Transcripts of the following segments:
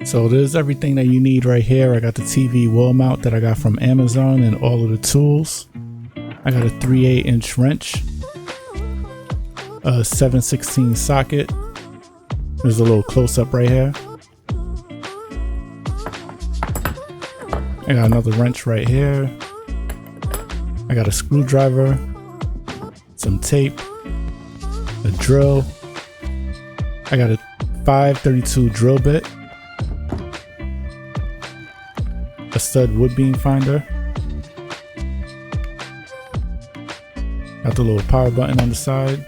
So there's everything that you need right here. I got the TV wall mount that I got from Amazon and all of the tools. I got a 3/8 inch wrench, a 7/16 socket. There's a little close-up right here. I got another wrench right here. I got a screwdriver, some tape, a drill. I got a 5/32 drill bit, a stud wood beam finder. Got the little power button on the side,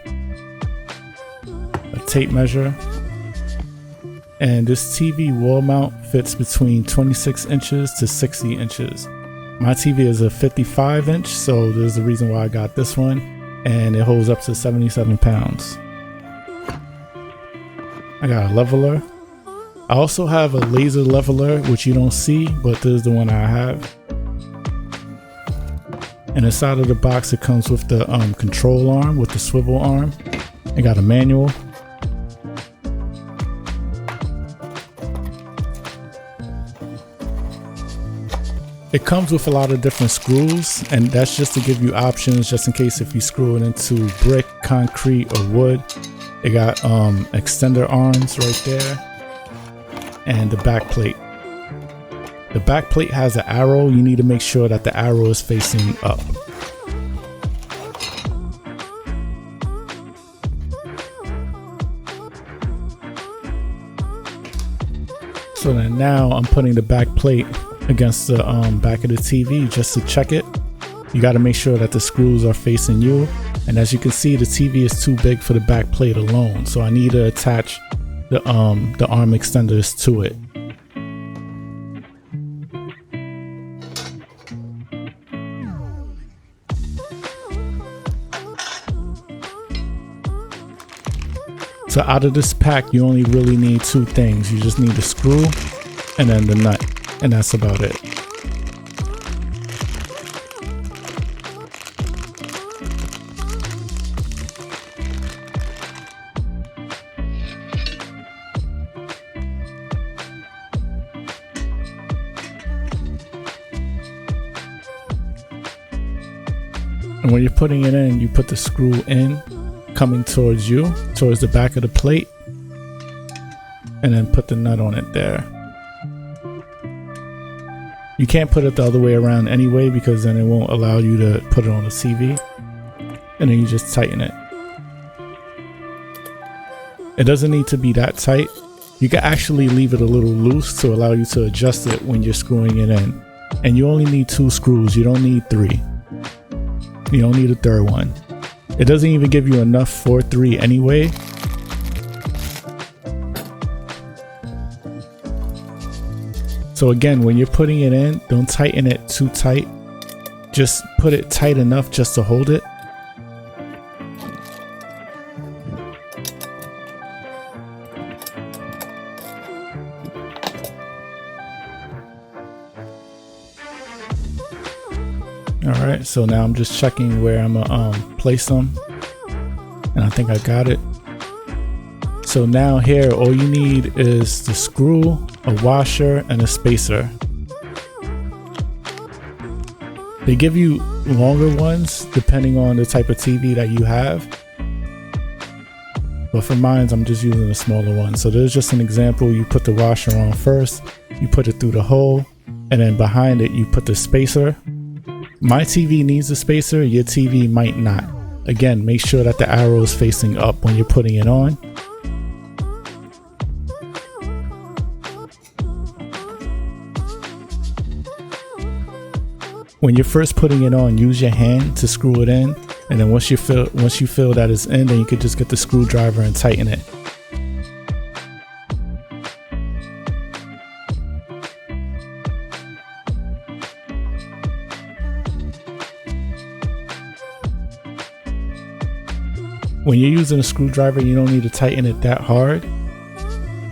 a tape measure, and this TV wall mount fits between 26 inches to 60 inches. My TV is a 55 inch, so there's the reason why I got this one, and it holds up to 77 pounds. I got a leveler. I also have a laser leveler, which you don't see, but this is the one I have. And inside of the box, it comes with the control arm with the swivel arm. I got a manual. It comes with a lot of different screws, and that's just to give you options just in case if you screw it into brick, concrete, or wood. It got extender arms right there, and the back plate. The back plate has an arrow. You need to make sure that the arrow is facing up. So then now I'm putting the back plate against the back of the TV just to check it. You got to make sure that the screws are facing you, and as you can see, the TV is too big for the back plate alone, so I need to attach the arm extenders to it. So out of this pack, you only really need two things. You just need the screw and then the nut, and that's about it. And when you're putting it in, you put the screw in, coming towards you, towards the back of the plate, and then put the nut on it there. You can't put it the other way around anyway, because then it won't allow you to put it on the TV. And then you just tighten it. It doesn't need to be that tight. You can actually leave it a little loose to allow you to adjust it when you're screwing it in. And you only need 2 screws, you don't need 3. You don't need a third one. It doesn't even give you enough for 3 anyway. So again, when you're putting it in, don't tighten it too tight. Just put it tight enough just to hold it. Alright, so now I'm just checking where I'm gonna place them, and I think I got it. So now here, all you need is the screw, a washer, and a spacer. They give you longer ones depending on the type of TV that you have, but for mine, I'm just using a smaller one. So there's just an example. You put the washer on first, you put it through the hole, and then behind it you put the spacer. My TV needs a spacer, your TV might not. Again, make sure that the arrow is facing up when you're putting it on. When you're first putting it on, use your hand to screw it in, and then once you feel that it's in, then you could just get the screwdriver and tighten it. When you're using a screwdriver, you don't need to tighten it that hard,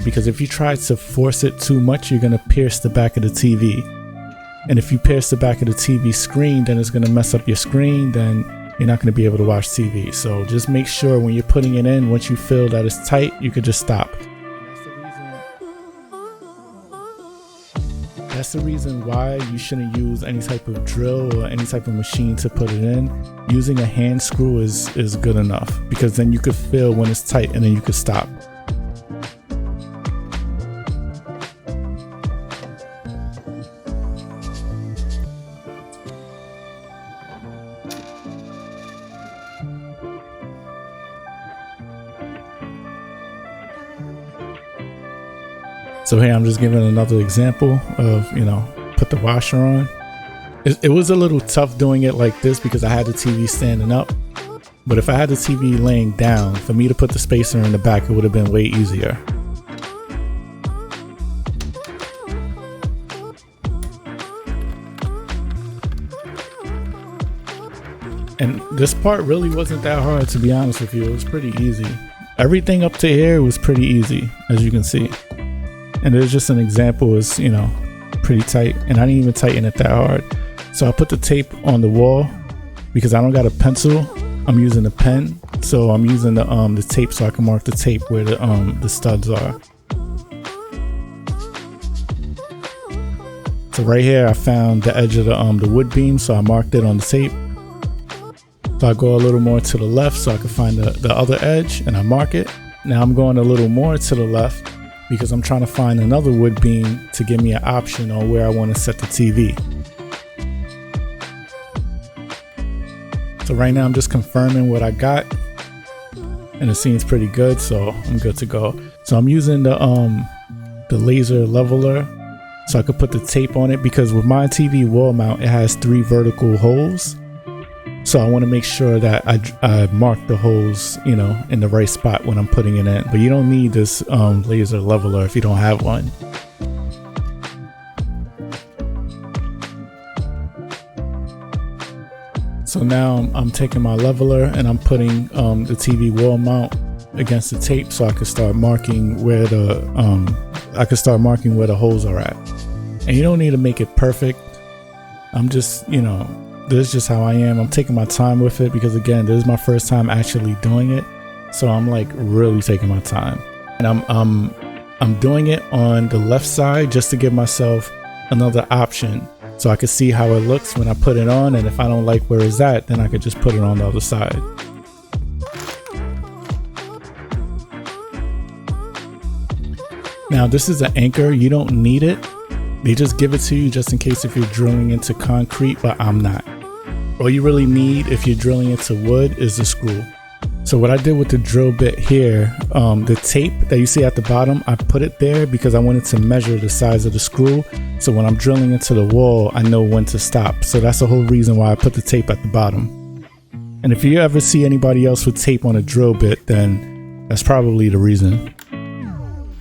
because if you try to force it too much, you're going to pierce the back of the TV. And if you pierce the back of the TV screen, then it's going to mess up your screen, then you're not going to be able to watch TV. So just make sure when you're putting it in, once you feel that it's tight, you could just stop. That's the reason why you shouldn't use any type of drill or any type of machine to put it in. Using a hand screw is good enough, because then you could feel when it's tight and then you could stop. So here I'm just giving another example of, put the washer on. It was a little tough doing it like this because I had the TV standing up. But if I had the TV laying down, for me to put the spacer in the back, it would have been way easier. And this part really wasn't that hard, to be honest with you. It was pretty easy. Everything up to here was pretty easy, as you can see. And there's just an example, is pretty tight, and I didn't even tighten it that hard. So I put the tape on the wall because I don't got a pencil. I'm using a pen, so I'm using the tape so I can mark the tape where the studs are. So right here I found the edge of the wood beam, so I marked it on the tape. So I go a little more to the left so I can find the other edge, and I mark it. Now I'm going a little more to the left because I'm trying to find another wood beam to give me an option on where I want to set the TV. So right now I'm just confirming what I got, and it seems pretty good, so I'm good to go. So I'm using the laser leveler so I could put the tape on it, because with my TV wall mount it has 3 vertical holes. So I want to make sure that I mark the holes, in the right spot when I'm putting it in. But you don't need this laser leveler if you don't have one. So now I'm taking my leveler and I'm putting the TV wall mount against the tape so I can start marking where the holes are at. And you don't need to make it perfect. I'm just, this is just how I am. I'm taking my time with it because, again, this is my first time actually doing it. So I'm like really taking my time. And I'm doing it on the left side just to give myself another option so I can see how it looks when I put it on. And if I don't like where it's at, then I could just put it on the other side. Now this is an anchor. You don't need it. They just give it to you just in case if you're drilling into concrete, but I'm not. All you really need if you're drilling into wood is the screw. So what I did with the drill bit here, the tape that you see at the bottom, I put it there because I wanted to measure the size of the screw. So when I'm drilling into the wall, I know when to stop. So that's the whole reason why I put the tape at the bottom. And if you ever see anybody else with tape on a drill bit, then that's probably the reason.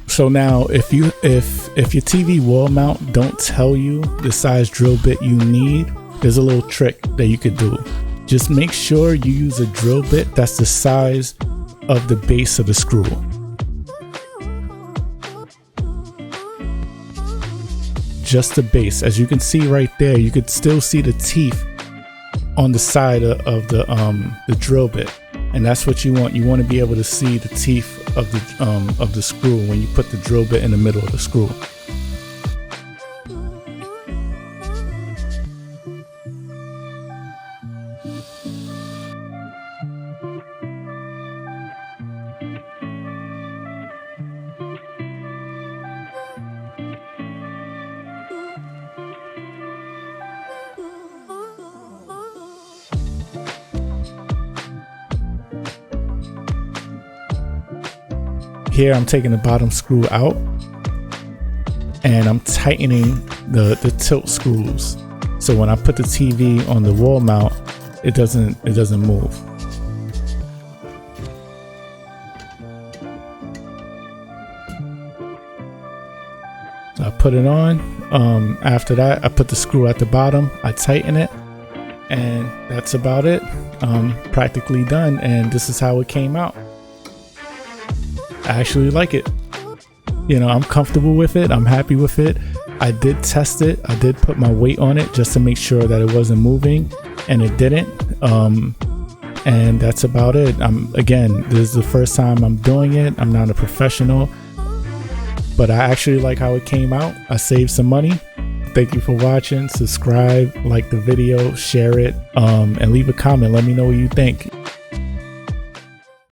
So now if your TV wall mount don't tell you the size drill bit you need, there's a little trick that you could do. Just make sure you use a drill bit that's the size of the base of the screw. Just the base. As you can see right there, you could still see the teeth on the side of the drill bit. And that's what you want. You want to be able to see the teeth of the screw when you put the drill bit in the middle of the screw. Here I'm taking the bottom screw out and I'm tightening the tilt screws. So when I put the TV on the wall mount, it doesn't move. So I put it on. After that, I put the screw at the bottom, I tighten it, and that's about it. Practically done, and this is how it came out. I actually like it. I'm comfortable with it. I'm happy with it. I did test it. I did put my weight on it just to make sure that it wasn't moving, and it didn't. And that's about it. Again, this is the first time I'm doing it. I'm not a professional, but I actually like how it came out. I saved some money. Thank you for watching. Subscribe, like the video, share it, and leave a comment. Let me know what you think.